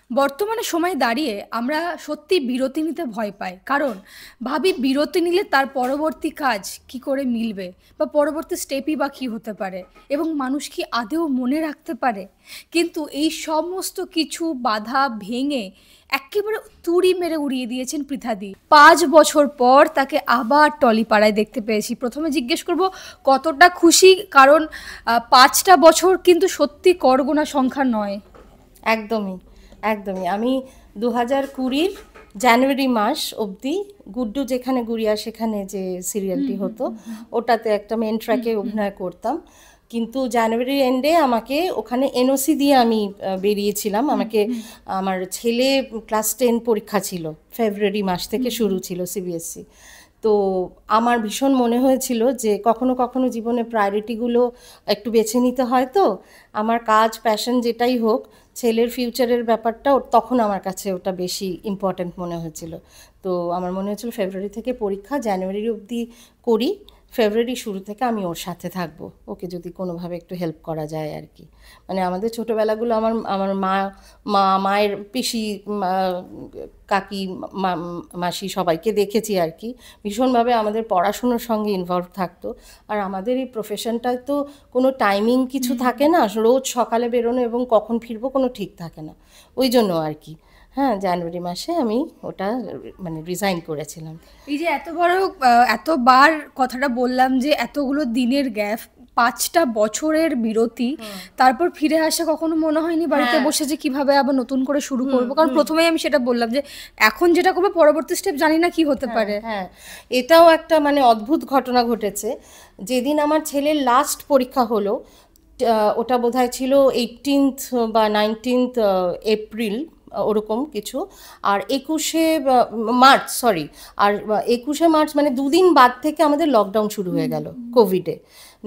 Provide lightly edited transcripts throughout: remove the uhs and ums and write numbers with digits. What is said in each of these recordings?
বর্তমানে সময়ে দাঁড়িয়ে আমরা সত্যি বিরতি নিতে ভয় পাই, কারণ ভাবি বিরতি নিলে তার পরবর্তী কাজ কি করে মিলবে, বা পরবর্তী স্টেপই বা কী হতে পারে, এবং মানুষ কি আদৌ মনে রাখতে পারে। কিন্তু এই সমস্ত কিছু বাধা ভেঙে একেবারে তুড়ি মেরে উড়িয়ে দিয়েছেন পৃথাদি। 5 বছর পর তাকে আবার টলিপাড়ায় দেখতে পেয়েছি। প্রথমে জিজ্ঞেস করব কতটা খুশি, কারণ 5টা বছর কিন্তু সত্যি করগোনা সংখ্যা নয়। একদমই, একদমই। আমি 2020 জানুয়ারি মাস অবধি গুড্ডু যেখানে গুড়িয়া সেখানে যে সিরিয়ালটি হতো ওটাতে একটা মেন ট্র্যাকে অভিনয় করতাম। কিন্তু জানুয়ারি এন্ডে আমাকে ওখানে এনওসি দিয়ে আমি বেরিয়েছিলাম। আমাকে আমার ছেলে ক্লাস 10 পরীক্ষা ছিল, ফেব্রুয়ারি মাস থেকে শুরু ছিল সিবিএসসি। তো আমার ভীষণ মনে হয়েছিল যে কখনো কখনো জীবনে প্রায়োরিটিগুলো একটু বেছে নিতে হয়। তো আমার কাজ প্যাশন যেটাই হোক, ছেলের ফিউচারের ব্যাপারটা তখন আমার কাছে ওটা বেশি ইম্পর্ট্যান্ট মনে হয়েছিল। তো আমার মনে হয়েছিল ফেব্রুয়ারি থেকে পরীক্ষা, জানুয়ারি অবধি করি, ফেব্রুয়ারি শুরু থেকে আমি ওর সাথে থাকবো, ওকে যদি কোনোভাবে একটু হেল্প করা যায় আর কি। মানে আমাদের ছোটোবেলাগুলো আমার আমার মায়ের পিসি, কাকি, মাসি সবাইকে দেখেছি আর কি। ভীষণভাবে আমাদের পড়াশুনোর সঙ্গে ইনভলভ থাকতো। আর আমাদের এই প্রফেশনটায় তো কোনো টাইমিং কিছু থাকে না, রোজ সকালে বেরোনো এবং কখন ফিরবো কোনো ঠিক থাকে না। ওই জন্য আর কি, হ্যাঁ, জানুয়ারি মাসে আমি ওটা মানে রিজাইন করেছিলাম। এই যে এত বড় এতবার কথাটা বললাম যে এতগুলো দিনের গ্যাপ, 5টা বছরের বিরতি, তারপর ফিরে আসা কখনো মনে হয়নি বাড়িতে বসে যে কিভাবে আবার নতুন করে শুরু করব? কারণ প্রথমেই আমি সেটা বললাম যে এখন যেটা করবো পরবর্তী স্টেপ জানি না কি হতে পারে। হ্যাঁ, এটাও একটা মানে অদ্ভুত ঘটনা ঘটেছে। যেদিন আমার ছেলের লাস্ট পরীক্ষা হলো, ওটা বোধহয় ছিল 18th বা 19th এপ্রিল, ওরকম কিছু। আর 21শে মার্চ, সরি, আর 21শে মার্চ মানে দুদিন বাদ থেকে আমাদের লকডাউন শুরু হয়ে গেল কোভিডে।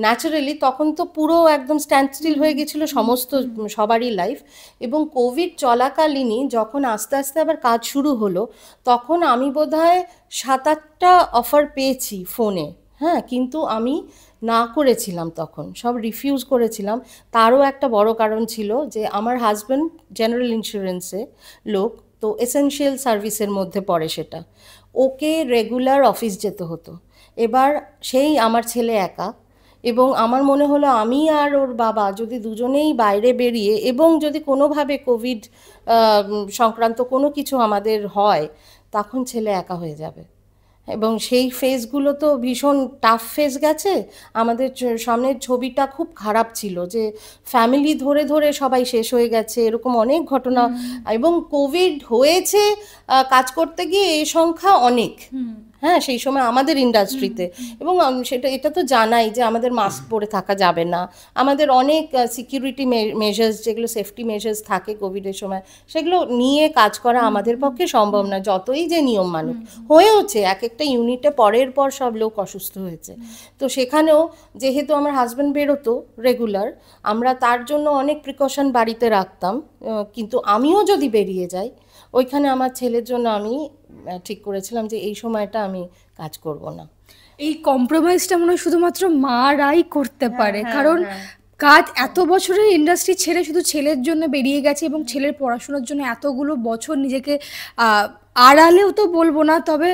ন্যাচারালি তখন তো পুরো একদম স্ট্যান্ড স্টিল হয়ে গেছিলো সমস্ত সবারই লাইফ। এবং কোভিড চলাকালীনই যখন আস্তে আস্তে আবার কাজ শুরু হলো, তখন আমি বোধহয় 7-8টা অফার পেয়েছি ফোনে। হ্যাঁ, কিন্তু আমি না করেছিলাম, তখন সব রিফিউজ করেছিলাম। তারও একটা বড় কারণ ছিল যে আমার হাজব্যান্ড জেনারেল ইন্স্যুরেন্সে লোক, তো এসেনশিয়াল সার্ভিসের মধ্যে পড়ে সেটা, ওকে রেগুলার অফিস যেতে হতো। এবার সেই আমার ছেলে একা, এবং আমার মনে হলো আমি আর ওর বাবা যদি দুজনেই বাইরে বেরিয়ে এবং যদি কোনোভাবে কোভিড সংক্রান্ত কোনো কিছু আমাদের হয়, তখন ছেলে একা হয়ে যাবে। এবং সেই ফেজগুলো তো ভীষণ টাফ ফেজ গেছে আমাদের। সামনের ছবিটা খুব খারাপ ছিল, যে ফ্যামিলি ধরে ধরে সবাই শেষ হয়ে গেছে, এরকম অনেক ঘটনা। এবং কোভিড হয়েছে কাজ করতে গিয়ে এই সংখ্যা অনেক, হ্যাঁ, সেই সময় আমাদের ইন্ডাস্ট্রিতে। এবং এটা তো জানাই যে আমাদের মাস্ক পরে থাকা যাবে না, আমাদের অনেক সিকিউরিটি মেজার্স, যেগুলো সেফটি মেজার্স থাকে কোভিডের সময়, সেগুলো নিয়ে কাজ করা আমাদের পক্ষে সম্ভব না, যতই যে নিয়ম মানুষ হয়েওছে। এক একটা ইউনিটে পরের পর সব লোক অসুস্থ হয়েছে। তো সেখানেও যেহেতু আমার হাজব্যান্ড বেরোতো রেগুলার, আমরা তার জন্য অনেক প্রিকশন বাড়িতে রাখতাম। কিন্তু আমিও যদি বেরিয়ে যাই, ওইখানে আমার ছেলের জন্য আমি ঠিক করেছিলাম যে এই সময়টা আমি কাজ করব না। এই কম্প্রোমাইজটা মনে হয় শুধুমাত্র মারাই করতে পারে, কারণ কাজ এত বছরের ইন্ডাস্ট্রি ছেড়ে শুধু ছেলের জন্য বেরিয়ে গেছে, এবং ছেলের পড়াশোনার জন্য এতগুলো বছর নিজেকে আড়ালেও তো বলবো না, তবে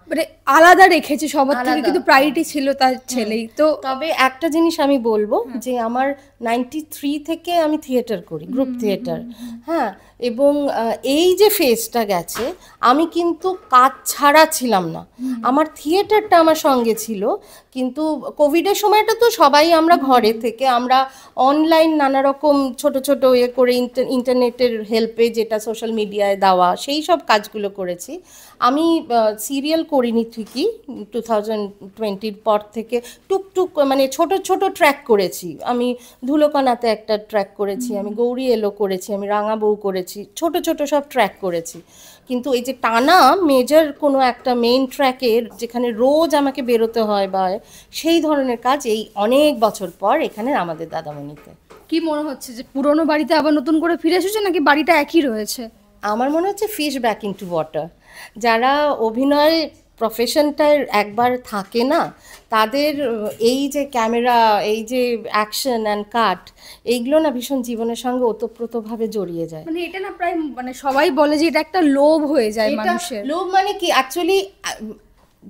মানে আলাদা রেখেছে সবার থেকে, কিন্তু প্রায়োরিটি ছিল তার ছেলেই। তো তবে একটা জিনিস আমি বলবো, যে আমার 93 থেকে আমি থিয়েটার করি, গ্রুপ থিয়েটার। হ্যাঁ, এবং এই যে ফেজটা গেছে, আমি কিন্তু কাজ ছাড়া ছিলাম না, আমার থিয়েটারটা আমার সঙ্গে ছিল। কিন্তু কোভিডের সময়টা তো সবাই আমরা ঘরে থেকে আমরা অনলাইন নানা রকম ছোট ছোট ইয়ে করে ইন্টারনেটের হেল্পে, যেটা সোশ্যাল মিডিয়ায় দেওয়া, সেই সব কাজগুলো করেছি। আমি সিরিয়াল করিনি ঠিকই, 2020-র পর থেকে টুকটুক মানে ছোট ছোট ট্র্যাক করেছি। আমি ধুলোকানাতে একটা ট্র্যাক করেছি, আমি গৌরী এলো করেছি, আমি রাঙা বউ করেছি, ছোট ছোট সব ট্র্যাক করেছি। কিন্তু এই যে টানা মেজর কোনো একটা মেইন ট্র্যাকের, যেখানে রোজ আমাকে বেরোতে হয় বা সেই ধরনের কাজ, এই অনেক বছর পর এখানে আমাদের দাদামণিতে। কি মনে হচ্ছে যে পুরোনো বাড়িতে আবার নতুন করে ফিরে এসেছে, নাকি বাড়িটা একই রয়েছে? আমার মনে হচ্ছে ফিশ ব্যাক ইনটু ওয়াটার। যারা অভিনয় প্রফেশনটার একবার থাকে না, তাদের এই যে ক্যামেরা, এই যে অ্যাকশন অ্যান্ড কাট, এইগুলো না ভীষণ জীবনের সঙ্গে ওতপ্রোতভাবে জড়িয়ে যায়। মানে এটা না প্রায় মানে সবাই বলে যে এটা একটা লোভ হয়ে যায় এটা মানুষের। লোভ মানে কি, অ্যাকচুয়ালি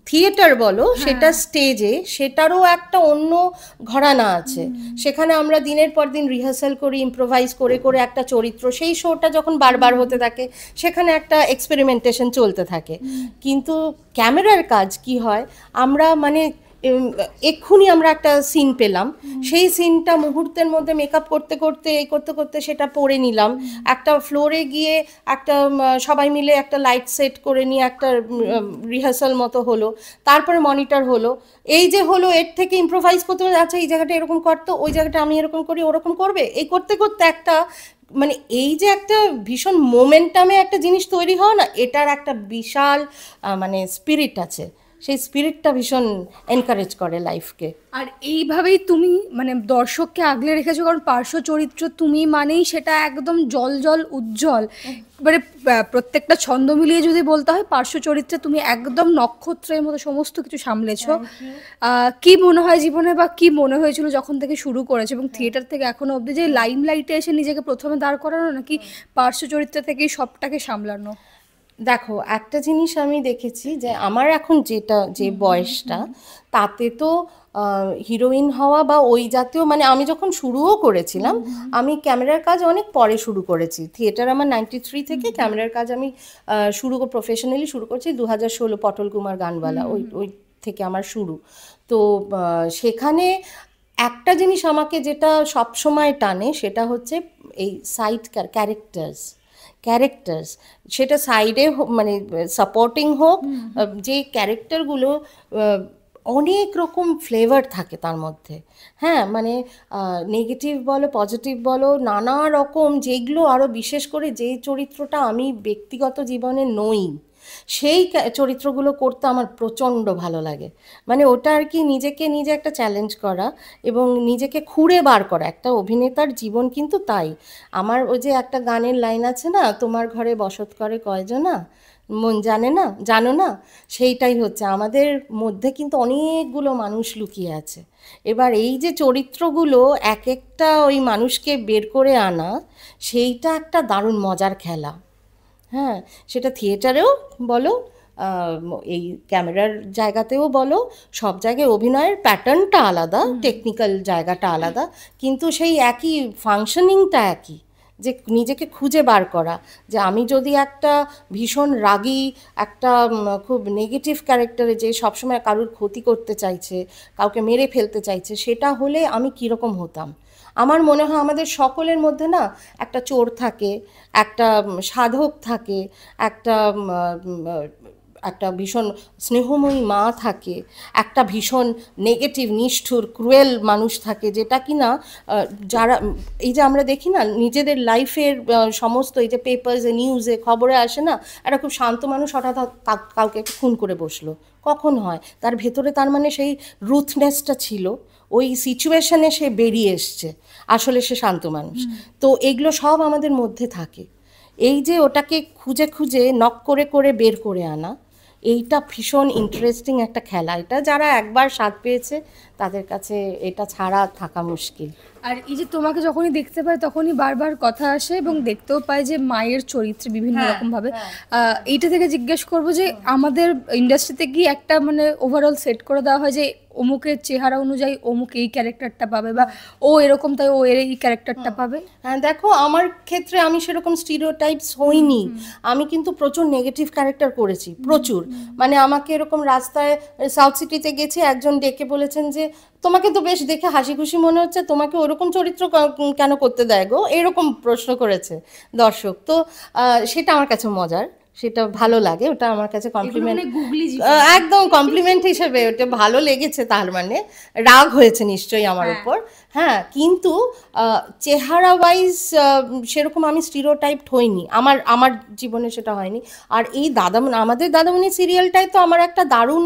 থিয়েটার বলো, সেটা স্টেজে, সেটারও একটা অন্য ঘরানা আছে। সেখানে আমরা দিনের পর দিন রিহার্সাল করি, ইম্প্রোভাইজ করে করে একটা চরিত্র, সেই শোটা যখন বারবার হতে থাকে সেখানে একটা এক্সপেরিমেন্টেশন চলতে থাকে। কিন্তু ক্যামেরার কাজ কি হয়, আমরা মানে এক্ষুনি আমরা একটা সিন পেলাম, সেই সিনটা মুহূর্তের মধ্যে মেকআপ করতে করতে এই করতে করতে সেটা পরে নিলাম, একটা ফ্লোরে গিয়ে একটা সবাই মিলে একটা লাইট সেট করে নিয়ে একটা রিহার্সাল মতো হলো, তারপরে মনিটর হলো, এই যে হলো, এর থেকে ইম্প্রোভাইজ করতে হবে, আচ্ছা এই জায়গাটা এরকম করতো, ওই জায়গাটা আমি এরকম করি, ওরকম করবে, এই করতে করতে একটা মানে এই যে একটা ভীষণ মোমেন্টামে একটা জিনিস তৈরি হয় না, এটার একটা বিশাল মানে স্পিরিট আছে, সেই স্পিরিটটা ভীষণ এনকারেজ করে লাইফকে। আর এইভাবেই তুমি মানে দর্শককে আগলে রেখেছো, কারণ পার্শ্ব চরিত্র তুমি মানেই সেটা একদম জল জল উজ্জ্বল, মানে প্রত্যেকটা ছন্দ মিলিয়ে যদি বলতে হয় পার্শ্ব চরিত্রে তুমি একদম নক্ষত্রের মতো সমস্ত কিছু সামলেছো। কি মনে হয় জীবনে, বা কি মনে হয়েছিল যখন থেকে শুরু করেছো এবং থিয়েটার থেকে এখনো অবধি যে লাইম লাইটে এসে নিজেকে প্রথমে দাঁড় করানো, নাকি পার্শ্ব চরিত্র থেকেই সবটাকে সামলানো? দেখো, একটা জিনিস আমি দেখেছি যে আমার এখন যেটা যে বয়সটা, তাতে তো হিরোইন হওয়া বা ওই জাতীয়, মানে আমি যখন শুরুও করেছিলাম, আমি ক্যামেরার কাজ অনেক পরে শুরু করেছি। থিয়েটার আমার 93 থেকে, ক্যামেরার কাজ আমি প্রফেশনালি শুরু করছি 2016 পটল কুমার গানওয়ালা, ওই ওই থেকে আমার শুরু। তো সেখানে একটা জিনিস আমাকে যেটা সবসময় টানে, সেটা হচ্ছে এই সাইড ক্যারেক্টার্স, সেটা সাইডে মানে সাপোর্টিং হোক, যে ক্যারেক্টারগুলো অনেক রকম ফ্লেভার থাকে তার মধ্যে। হ্যাঁ, মানে নেগেটিভ বলো পজিটিভ বলো, নানা রকম, যেগুলো আরও বিশেষ করে যে চরিত্রটা আমি ব্যক্তিগত জীবনে নই, সেই চরিত্রগুলো করতে আমার প্রচণ্ড ভালো লাগে। মানে ওটা আর কি, নিজেকে নিজে একটা চ্যালেঞ্জ করা এবং নিজেকে খুঁড়ে বার করা, একটা অভিনেতার জীবন কিন্তু তাই। আমার ওই যে একটা গানের লাইন আছে না, তোমার ঘরে বসত করে কয়জনা, মন জানো না, সেইটাই হচ্ছে, আমাদের মধ্যে কিন্তু অনেকগুলো মানুষ লুকিয়ে আছে। এবার এই যে চরিত্রগুলো এক একটা ওই মানুষকে বের করে আনা, সেইটা একটা দারুণ মজার খেলা। হ্যাঁ, সেটা থিয়েটারেও বলো, এই ক্যামেরার জায়গাতেও বলো, সব জায়গায় অভিনয়ের প্যাটার্নটা আলাদা, টেকনিক্যাল জায়গাটা আলাদা, কিন্তু সেই একই ফাংশনিংটা একই, যে নিজেকে খুঁজে বার করা, যে আমি যদি একটা ভীষণ রাগী, একটা খুব নেগেটিভ ক্যারেক্টারে, যে সবসময় কারুর ক্ষতি করতে চাইছে, কাউকে মেরে ফেলতে চাইছে, সেটা হলে আমি কীরকম হতাম। আমার মনে হয় আমাদের সকলের মধ্যে না একটা চোর থাকে, একটা সাধক থাকে, একটা একটা ভীষণ স্নেহময়ী মা থাকে, একটা ভীষণ নেগেটিভ নিষ্ঠুর ক্রুয়েল মানুষ থাকে, যেটা কি না যারা এই যে আমরা দেখি না নিজেদের লাইফের সমস্ত এই যে পেপারসে নিউজে খবরে আসে না, একটা খুব শান্ত মানুষ হঠাৎ কাউকে খুন করে বসলো, কখন হয়? তার ভেতরে তার মানে সেই রুথনেসটা ছিল, ওই সিচুয়েশনে সে বেরিয়ে এসছে, আসলে সে শান্ত মানুষ। তো এগুলো সব আমাদের মধ্যে থাকে, এই যে ওটাকে খুঁজে খুঁজে নক করে করে বের করে আনা, এইটা ভীষণ ইন্টারেস্টিং একটা খেলা। এটা যারা একবার স্বাদ পেয়েছে তাদের কাছে এটা ছাড়া থাকা মুশকিল। আর এই যে তোমাকে যখনই দেখতে পায় তখনই বারবার কথা আসে এবং দেখতেও পায় যে মায়ের চরিত্রে বিভিন্ন রকম ভাবে। এইটা থেকে জিজ্ঞেস করবো যে আমাদের ইন্ডাস্ট্রিতে কি একটা মানে ওভারঅল সেট করে দেওয়া হয় যে অমুকের চেহারা অনুযায়ী অমুক এই ক্যারেক্টারটা পাবে, বা ও এরকম তাই ও এর এই ক্যারেক্টারটা পাবে? হ্যাঁ, দেখো আমার ক্ষেত্রে আমি সেরকম স্টিরিওটাইপস হইনি, আমি কিন্তু প্রচুর নেগেটিভ ক্যারেক্টার করেছি, প্রচুর। মানে আমাকে এরকম রাস্তায় সাউথ সিটিতে গেছি, একজন ডেকে বলেছেন যে তোমাকে তো বেশ দেখে হাসি খুশি মনে হচ্ছে, তোমাকে ওরকম চরিত্র কেন করতে দেয় গো, এরকম প্রশ্ন করেছে দর্শক। তো সেটা আমার কাছে মজার, সেটা ভালো লাগে, ওটা আমার কাছে কমপ্লিমেন্ট, একদম কমপ্লিমেন্ট হিসেবে ওটা ভালো লেগেছে, তার মানে রাগ হয়েছে নিশ্চয়ই আমার উপর। হ্যাঁ, কিন্তু চেহারা ওয়াইজ সেরকম আমি স্টিরিওটাইপড হইনি, আমার জীবনে সেটা হয়নি। আর এই আমাদের দাদামণি সিরিয়ালটাই তো আমার একটা দারুণ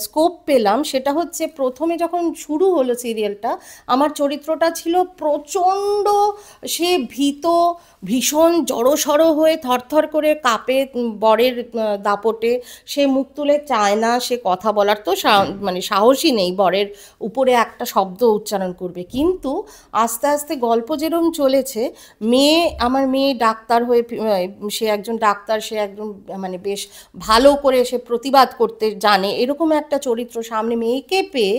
স্কোপ পেলাম, সেটা হচ্ছে প্রথমে যখন শুরু হলো সিরিয়ালটা, আমার চরিত্রটা ছিল প্রচণ্ড সে ভীত, ভীষণ জড়সড় হয়ে থরথর করে চাপে বরের দাপটে সে মুখ তুলে চায় না, সে কথা বলার তো মানে সাহসই নেই বরের উপরে একটা শব্দ উচ্চারণ করবে। কিন্তু আস্তে আস্তে গল্প যেরকম চলেছে, আমার মেয়ে ডাক্তার হয়ে সে একজন ডাক্তার, সে একজন মানে বেশ ভালো করে সে প্রতিবাদ করতে জানে, এরকম একটা চরিত্র সামনে মেয়েকে পেয়ে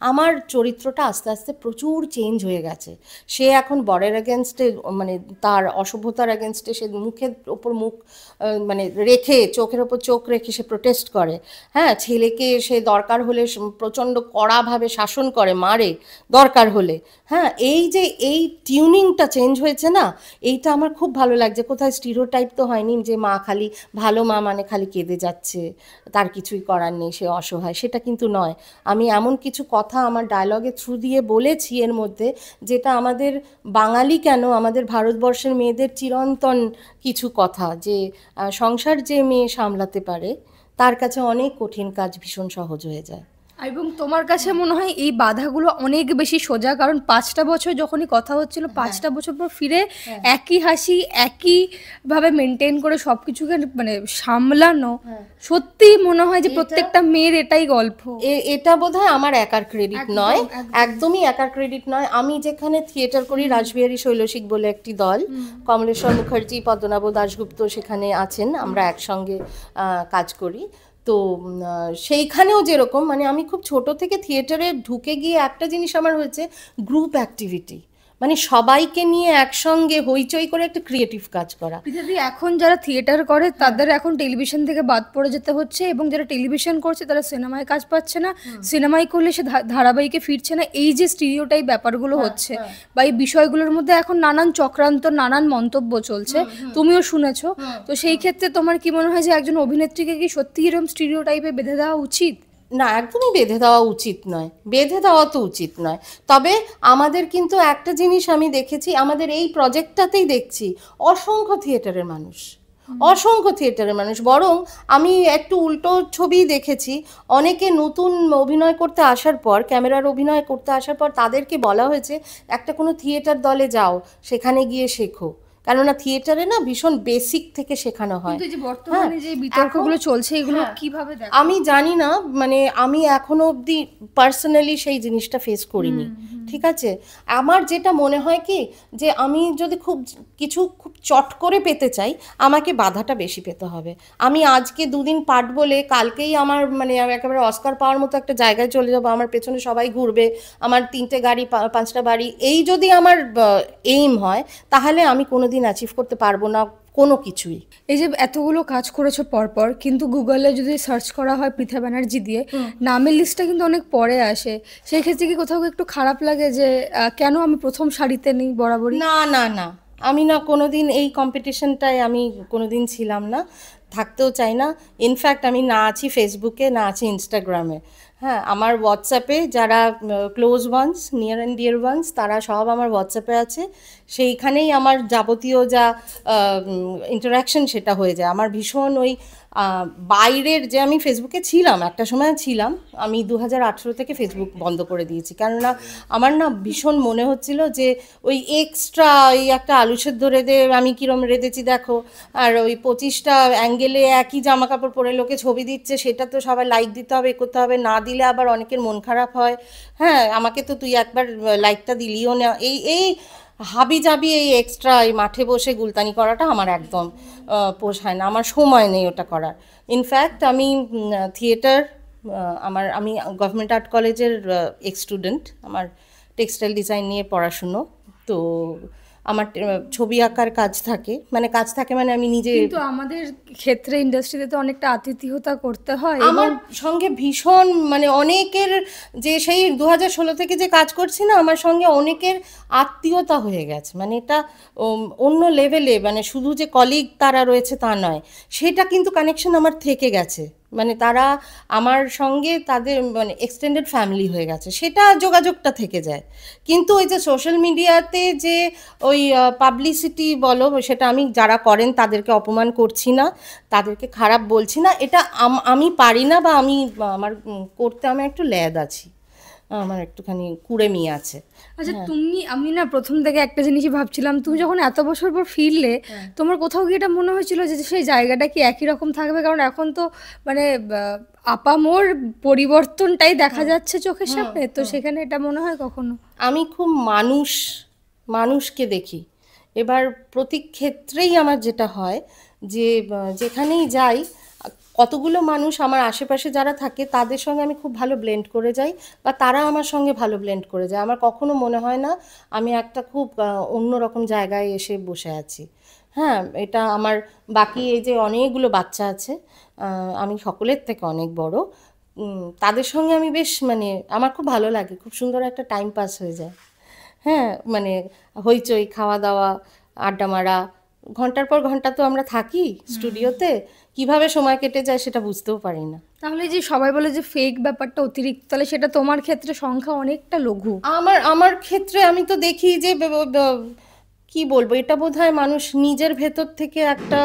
আমার চরিত্রটা আস্তে আস্তে প্রচুর চেঞ্জ হয়ে গেছে। সে এখন বরের এগেনস্টে, মানে তার অসভ্যতার এগেনস্টে সে মুখের ওপর মুখ মানে রেখে, চোখের ওপর চোখ রেখে সে প্রোটেস্ট করে। হ্যাঁ, ছেলেকে সে দরকার হলে প্রচণ্ড কড়াভাবে শাসন করে, মারে দরকার হলে। হ্যাঁ, এই যে এই টিউনিংটা চেঞ্জ হয়েছে না, এইটা আমার খুব ভালো লাগছে। কোথায় স্টিরিওটাইপ তো হয়নি যে মা খালি ভালো মা মানে খালি কেঁদে যাচ্ছে, তার কিছুই করার নেই, সে অসহায়, সেটা কিন্তু নয়। আমি এমন কিছু কথা আমার ডায়লগের থ্রু দিয়ে বলেছি এর মধ্যে, যেটা আমাদের বাঙালি কেন, আমাদের ভারতবর্ষের মেয়েদের চিরন্তন কিছু কথা, যে সংসার যে মেয়ে সামলাতে পারে তার কাছে অনেক কঠিন কাজ ভীষণ সহজ হয়ে যায়। এবং তোমার কাছে মনে হয় এই বাধাগুলো অনেক বেশি সোজা, কারণ 5টা বছর যখনই কথা হচ্ছিল, 5টা বছর পর ফিরে একই হাসি, একইভাবে মেনটেন করে সবকিছুকে মানে সামলানো, সত্যি মনে হয় যে প্রত্যেকটা মেয়ের এটাই গল্প। এটা বোধহয় আমার একার ক্রেডিট নয়, একদমই একার ক্রেডিট নয়। আমি যেখানে থিয়েটার করি, রাসবিহারী শৈলশিক বলে একটি দল, কমলেশ্বর মুখার্জি, পদ্মনাভ দাশগুপ্ত সেখানে আছেন, আমরা একসঙ্গে কাজ করি। তো সেইখানেও যেরকম, মানে আমি খুব ছোট থেকে থিয়েটারে ঢুকে গিয়ে একটা জিনিস আমার হয়েছে, গ্রুপ অ্যাক্টিভিটি, মানে সবাইকে নিয়ে একসঙ্গে হইচই করে একটা ক্রিয়েটিভ কাজ করা। যদি এখন যারা থিয়েটার করে তাদের এখন টেলিভিশন থেকে বাদ পড়ে যেতে হচ্ছে, এবং যারা টেলিভিশন করছে তারা সিনেমায় কাজ পাচ্ছে না, সিনেমায় করলে সে ধারাবাহিকে ফিরছে না। এই যে স্টিরিওটাইপ ব্যাপারগুলো হচ্ছে বা এই বিষয়গুলোর মধ্যে এখন নানান চক্রান্ত, নানান মন্তব্য চলছে, তুমিও শুনেছো। তো সেই ক্ষেত্রে তোমার কি মনে হয় যে একজন অভিনেত্রীকে কি সত্যি এরকম স্টিরিওটাইপে বেঁধে দেওয়া উচিত? না, একদমই বেঁধে দেওয়া উচিত নয়, বেঁধে দেওয়া তো উচিত নয়। তবে আমাদের কিন্তু একটা জিনিস আমি দেখেছি, আমাদের এই প্রজেক্টটাতেই দেখছি অসংখ্য থিয়েটারের মানুষ, অসংখ্য থিয়েটারের মানুষ। বরং আমি একটু উল্টো ছবি দেখেছি, অনেকে নতুন অভিনয় করতে আসার পর, ক্যামেরার অভিনয় করতে আসার পর তাদেরকে বলা হয়েছে একটা কোনো থিয়েটার দলে যাও, সেখানে গিয়ে শেখো, কেননা থিয়েটারে না ভীষণ বেসিক থেকে শেখানো হয়। কিন্তু যে বর্তমানে যে বিতর্কগুলো চলছে, এগুলো কিভাবে দেখো? আমি জানি না, মানে আমি এখনো অবধি পার্সোনালি সেই জিনিসটা ফেস করিনি, ঠিক আছে। আমার যেটা মনে হয় কি, যে আমি যদি খুব চট করে পেতে চাই, আমাকে বাধাটা বেশি পেতে হবে। আমি আজকে 2 দিন পাঠ বলে কালকেই আমার মানে একেবারে অস্কার পাওয়ার মতো একটা জায়গায় চলে যাবো, আমার পেছনে সবাই ঘুরবে, আমার 3টে গাড়ি 5টা বাড়ি, এই যদি আমার এইম হয়, তাহলে আমি কোনোদিন অ্যাচিভ করতে পারবো না কোনো কিছুই। এই যে এতগুলো কাজ করেছো পরপর, কিন্তু গুগলে যদি সার্চ করা হয় পৃথা ব্যানার্জি দিয়ে, নামের লিস্টটা কিন্তু অনেক পরে আসে। সেই ক্ষেত্রে কি কোথাও একটু খারাপ লাগে যে কেন আমি প্রথম সারিতে নেই বরাবরই? না না না, আমি না কোনোদিন এই কম্পিটিশনটায় আমি কোনোদিন ছিলাম না, থাকতেও চাই না। ইনফ্যাক্ট আমি না আছি ফেসবুকে, না আছি ইনস্টাগ্রামে। হ্যাঁ, আমার হোয়াটসঅ্যাপে যারা close ones, near and dear ones, তারা সব আমার হোয়াটসঅ্যাপে আছে, সেইখানেই আমার যাবতীয় যা ইন্টারাকশন সেটা হয়ে যায়। আমার ভীষণ ওই বাইরের, যে আমি ফেসবুকে ছিলাম, একটা সময় ছিলাম, আমি 2018 থেকে ফেসবুক বন্ধ করে দিয়েছি, কেননা আমার না ভীষণ মনে হচ্ছিল যে ওই এক্সট্রা ওই একটা আলু সেদ্ধ রেঁধে আমি কীরকম রেঁধেছি দেখো, আর ওই 25টা অ্যাঙ্গেলে একই জামা কাপড় পরে লোকে ছবি দিচ্ছে, সেটা তো সবাই লাইক দিতে হবে, করতে হবে, না দিলে আবার অনেকের মন খারাপ হয়। হ্যাঁ, আমাকে তো তুই একবার লাইকটা দিলিও না, এই এই হাবি জাবি এই এক্সট্রা এই মাঠে বসে গুলতানি করাটা আমার একদম পোষায় না, আমার সময় নেই ওটা করার। ইনফ্যাক্ট আমি থিয়েটার, আমি গভর্নমেন্ট আর্ট কলেজের এক্স স্টুডেন্ট, আমার টেক্সটাইল ডিজাইন নিয়ে পড়াশুনো, তো আমার ছবি আঁকার কাজ থাকে, মানে আমি নিজে, কিন্তু আমাদের ক্ষেত্রে ইন্ডাস্ট্রিতে তো অনেকটা আতিথেয়তা করতে হয়। আমার সঙ্গে ভীষণ মানে অনেকের, যে সেই 2016 থেকে যে কাজ করছি না, আমার সঙ্গে অনেকের আত্মীয়তা হয়ে গেছে, মানে এটা অন্য লেভেলে, মানে শুধু যে কলিগ তারা রয়েছে তা নয়, সেটা কিন্তু কানেকশন আমার থেকে গেছে, মানে তারা আমার সঙ্গে তাদের মানে এক্সটেন্ডেড ফ্যামিলি হয়ে গেছে, সেটা যোগাযোগটা থেকে যায়। কিন্তু ওই যে সোশ্যাল মিডিয়াতে যে ওই পাবলিসিটি বলো, সেটা আমি, যারা করেন তাদেরকে অপমান করছি না, তাদেরকে খারাপ বলছি না, এটা আমি পারি না, বা আমার করতে আমি একটু ল্যাদ আছি। আমার একটুখানি কুড়েমি আছে। আচ্ছা আমি না প্রথম থেকে একটা জিনিসই ভাবছিলাম, তুমি যখন এত বছর পর ফিরলে তোমার কোথাও গিয়ে এটা মনে হয়েছিল যে সেই জায়গাটা কি একই রকম থাকবে? কারণ এখন তো মানে আপামোর পরিবর্তনটাই দেখা যাচ্ছে চোখের সামনে, তো সেখানে এটা মনে হয় কখনো? আমি খুব মানুষকে দেখি। এবার প্রতি ক্ষেত্রেই আমার যেটা হয় যে যেখানেই যাই কতগুলো মানুষ আমার আশেপাশে যারা থাকে তাদের সঙ্গে আমি খুব ভালো ব্লেন্ড করে যাই, বা তারা আমার সঙ্গে ভালো ব্লেন্ড করে যায়। আমার কখনো মনে হয় না আমি একটা খুব অন্যরকম জায়গায় এসে বসে আছি। হ্যাঁ, এটা আমার বাকি এই যে অনেকগুলো বাচ্চা আছে, আমি সকলের থেকে অনেক বড়, তাদের সঙ্গে আমি বেশ মানে আমার খুব ভালো লাগে, খুব সুন্দর একটা টাইম পাস হয়ে যায়। হ্যাঁ, মানে হইচই, খাওয়া দাওয়া, আড্ডা মারা, ঘন্টার পর ঘন্টা তো আমরা থাকি স্টুডিওতে, কিভাবে সময় কেটে যায় সেটা বুঝতেও পারি না। তাহলে যে সবাই বলে যে ফেক ব্যাপারটা অতিরিক্ত, তাহলে সেটা তোমার ক্ষেত্রে সংখ্যা অনেকটা লঘু। আমার ক্ষেত্রে আমি তো দেখি যে কি বলবো, এটা বোধহয় মানুষ নিজের ভেতর থেকে একটা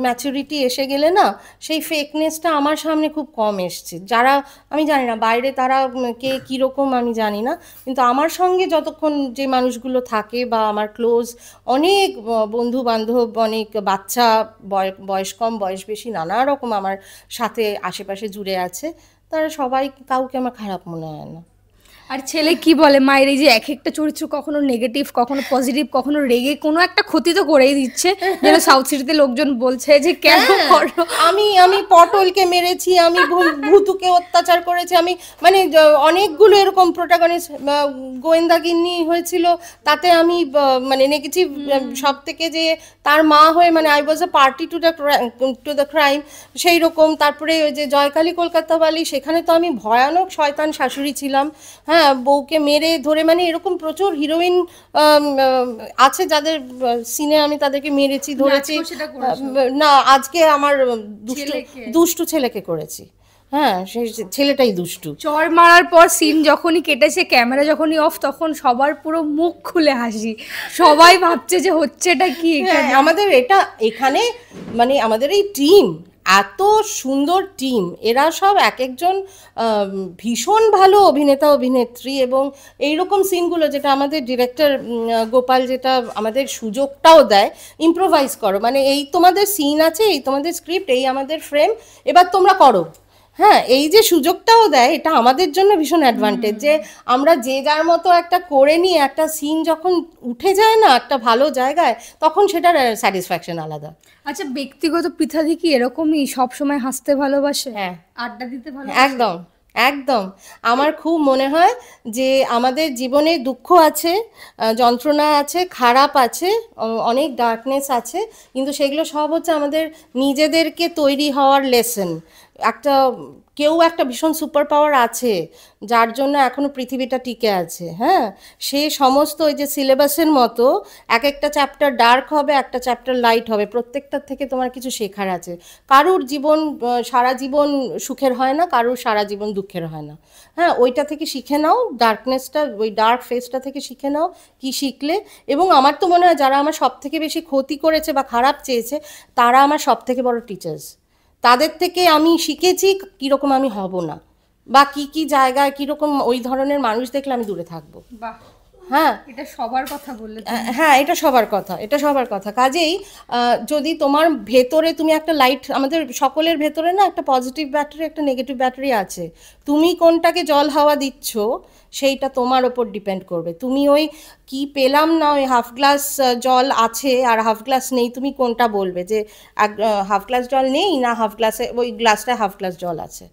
ম্যাচুরিটি এসে গেলে না, সেই ফেকনেসটা আমার সামনে খুব কম এসছে। যারা আমি জানি না বাইরে তারা কে কীরকম আমি জানি না, কিন্তু আমার সঙ্গে যতক্ষণ যে মানুষগুলো থাকে বা আমার ক্লোজ অনেক বন্ধু বান্ধব, অনেক বাচ্চা, বয়স কম বয়স বেশি নানা রকম আমার সাথে আশেপাশে জুড়ে আছে, তারা সবাই, কাউকে আমার খারাপ মনে হয় না। আর ছেলে কি বলে মায়ের এই যে এক একটা চরিত্র কখনো নেগেটিভ কখনো পজিটিভ কখনো রেগে কোনো একটা ক্ষতি তো করেই দিচ্ছে, যেন সাউথ সিটিতে লোকজন বলছে যে কেন করো। আমি পটলকে মেরেছি, আমি ভূতুকে অত্যাচার করেছি, আমি মানে অনেকগুলো এরকম প্রোটাগনিস্ট, গোয়েন্দাগিন্নি হয়েছিল, তাতে আমি মানে নেগেটিভ সব থেকে, যে তার মা হয়ে মানে I was a party to the crime সেই রকম। তারপরে ওই যে জয়কালী কলকাতা বালি, সেখানে তো আমি ভয়ানক শয়তান শাশুড়ি ছিলাম। হ্যাঁ, বউকে মেরে ধরে, মানে এরকম প্রচুর হিরোইন আছে যাদের সিনে আমি তাদেরকে মেরেছি, ধরেছি। না, আজকে আমার দুষ্টু ছেলেকে করেছি। হ্যাঁ, সেই ছেলেটাই দুষ্টু। চর মারার পর সিন যখনই কেটেছে, ক্যামেরা যখনই অফ, তখন সবার পুরো মুখ খুলে হাসি, সবাই ভাবছে যে হচ্ছেটা কি এখানে। আমাদের এটা এখানে মানে আমাদের এই টিম এত সুন্দর টিম, এরা সব এক একজন ভীষণ ভালো অভিনেতা অভিনেত্রী, এবং এইরকম সিনগুলো যেটা আমাদের ডিরেক্টর গোপাল যেটা আমাদের সুযোগটাও দেয়, ইম্প্রোভাইজ করো, মানে এই তোমাদের সিন আছে, এই তোমাদের স্ক্রিপ্ট, এই আমাদের ফ্রেম, এবার তোমরা করো। হ্যাঁ, এই যে সুযোগটাও দেয়, এটা আমাদের জন্য ভীষণ অ্যাডভান্টেজ, যে আমরা যে যার মতো একটা করে নিয়ে একটা সিন যখন উঠে যায় না একটা ভালো জায়গায়, তখন সেটার স্যাটিসফ্যাকশন আলাদা। আচ্ছা, ব্যক্তিগত পৃথাদি কি এরকমই সব সময় হাসতে ভালোবাসে? হ্যাঁ, আড্ডা দিতে ভালো? একদম একদম। আমার খুব মনে হয় যে আমাদের জীবনে দুঃখ আছে, যন্ত্রণা আছে, খারাপ আছে, অনেক ডার্কনেস আছে, কিন্তু সেগুলো সব হচ্ছে আমাদের নিজেদেরকে তৈরি হওয়ার লেসন। একটা কেউ একটা ভীষণ সুপার পাওয়ার আছে যার জন্য এখনো পৃথিবীটা টিকে আছে। হ্যাঁ, সে সমস্ত ওই যে সিলেবাসের মতো এক একটা চ্যাপ্টার ডার্ক হবে, একটা চ্যাপ্টার লাইট হবে, প্রত্যেকটার থেকে তোমার কিছু শেখার আছে। কারুর জীবন সারা জীবন সুখের হয় না, কারুর সারা জীবন দুঃখের হয় না। হ্যাঁ, ওইটা থেকে শিখে নাও, ডার্কনেসটা, ওই ডার্ক ফেসটা থেকে শিখে নাও কি শিখলে। এবং আমার তো মনে হয় যারা আমার সব থেকে বেশি ক্ষতি করেছে বা খারাপ চেয়েছে, তারা আমার সব থেকে বড় টিচার্স। তাদের থেকে আমি শিখেছি কীরকম আমি হব না, বা কি জায়গায় কীরকম ওই ধরনের মানুষ দেখলে আমি দূরে থাকবো। বাহ, হ্যাঁ, এটা সবার কথা বললে। হ্যাঁ, এটা সবার কথা, এটা সবার কথা। কাজেই যদি তোমার ভেতরে তুমি একটা লাইট, আমাদের সকলের ভেতরে না একটা পজিটিভ ব্যাটারি একটা নেগেটিভ ব্যাটারি আছে, তুমি কোনটাকে জল হাওয়া দিচ্ছ সেইটা তোমার ওপর ডিপেন্ড করবে। তুমি ওই কি পেলাম না, ওই হাফ গ্লাস জল আছে আর হাফ গ্লাস নেই, তুমি কোনটা বলবে, যে হাফ গ্লাস জল নেই না হাফ গ্লাসে ওই গ্লাসটায় হাফ গ্লাস জল আছে?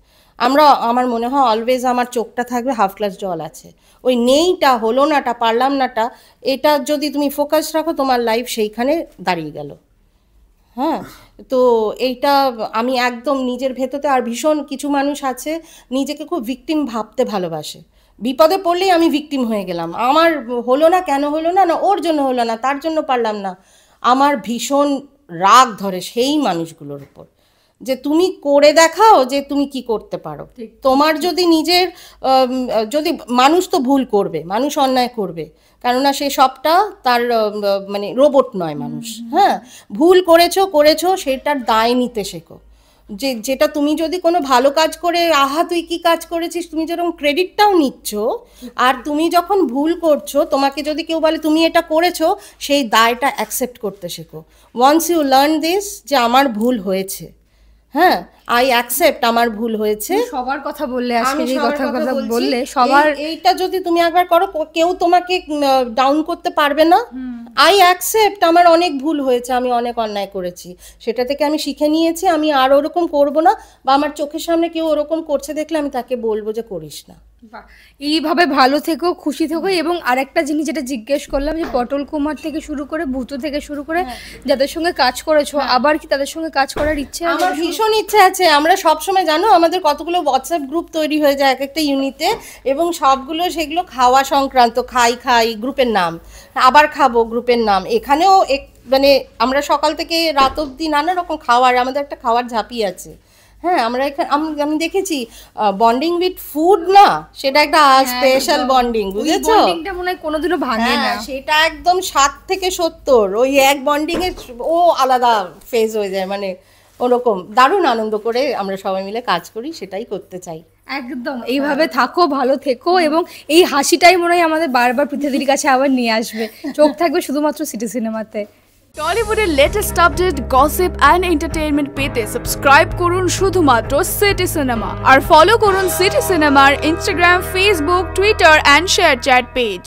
আমার মনে হয় অলওয়েজ আমার চোখটা থাকবে হাফ গ্লাস জল আছে, ওই নেইটা, হলো নাটা, পারলাম নাটা, এটা যদি তুমি ফোকাস রাখো তোমার লাইফ সেইখানে দাঁড়িয়ে গেল। হ্যাঁ, তো এইটা আমি একদম নিজের ভেতরে। আর ভীষণ কিছু মানুষ আছে নিজেকে খুব ভিকটিম ভাবতে ভালোবাসে, বিপদে পড়লেই আমি ভিকটিম হয়ে গেলাম, আমার হলো না, কেন হলো না, না ওর জন্য হলো না, তার জন্য পারলাম না। আমার ভীষণ রাগ ধরে সেই মানুষগুলোর উপর, যে তুমি করে দেখাও যে তুমি কি করতে পারো। তোমার যদি নিজের যদি মানুষ তো ভুল করবে, মানুষ অন্যায় করবে, কেননা সে সবটা তার মানে রোবট নয় মানুষ। হ্যাঁ, ভুল করেছো সেটার দায় নিতে শেখো। যেটা তুমি যদি কোনো ভালো কাজ করে আহা তুই কি কাজ করেছিস, তুমি যেরকম ক্রেডিটটাও নিচ্ছ, আর তুমি যখন ভুল করছো তোমাকে যদি কেউ বলে তুমি এটা করেছো, সেই দায়টা অ্যাকসেপ্ট করতে শেখো। ওয়ান্স ইউ লার্ন দিস যে আমার ভুল হয়েছে, হ্যাঁ আই অ্যাকসেপ্ট আমার ভুল হয়েছে, সবার কথা বললে আজকে আমি যে সবার কথা কথা বলছি, বললে সবার এইটা যদি তুমি একবার করো কেউ তোমাকে ডাউন করতে পারবে না। আই অ্যাকসেপ্ট আমার অনেক ভুল হয়েছে, আমি অনেক অন্যায় করেছি, সেটা থেকে আমি শিখে নিয়েছি, আমি আর ওরকম করব না, বা আমার চোখের সামনে কেউ ওরকম করছে দেখলে আমি তাকে বলবো যে করিস না। বাহ, এইভাবে ভালো থেকো, খুশি থেকো। এবং আরেকটা জিনিস যেটা জিজ্ঞেস করলাম যে পটল কুমার থেকে শুরু করে ভূত থেকে শুরু করে যাদের সঙ্গে কাজ করেছো, আবার কি তাদের সঙ্গে কাজ করার ইচ্ছে আছে? আমার ভীষণ ইচ্ছে আছে। আমরা সব সময় জানো আমাদের কতগুলো হোয়াটসঅ্যাপ গ্রুপ তৈরি হয়ে যায় এক একটা ইউনিটে, এবং সবগুলো সেগুলো খাওয়া সংক্রান্ত, খাই গ্রুপের নাম, আবার খাবো গ্রুপের নাম। এখানেও মানে আমরা সকাল থেকে রাত অবধি নানা রকম খাওয়ার, আমাদের একটা খাওয়ার ঝাঁপি আছে। হ্যাঁ আমরা এখানে আমি দেখেছি বন্ডিং উইথ ফুড, না সেটা একটা স্পেশাল বন্ডিং, বুঝেছো? বন্ডিংটা মনে হয় কোনোদিনও ভাঙে না। সেটা একদম 7 থেকে 70 ওই এক বন্ডিং এর ও আলাদা ফেজ হয়ে যায়, মানে ওরকম দারুণ আনন্দ করে আমরা সবাই মিলে কাজ করি, সেটাই করতে চাই। একদম এইভাবে থাকো, ভালো থেকো, এবং এই হাসিটাই মনে হয় আমাদের বারবার পৃথিবীর কাছে আবার নিয়ে আসবে। চোখ থাকবে শুধুমাত্র সিটি সিনেমাতে। টলিউডের latest update, gossip and entertainment পেতে সাবস্ক্রাইব করুন শুধুমাত্র সিটি সিনেমা, আর ফলো করুন সিটি সিনেমার Instagram, Facebook, Twitter and ShareChat page.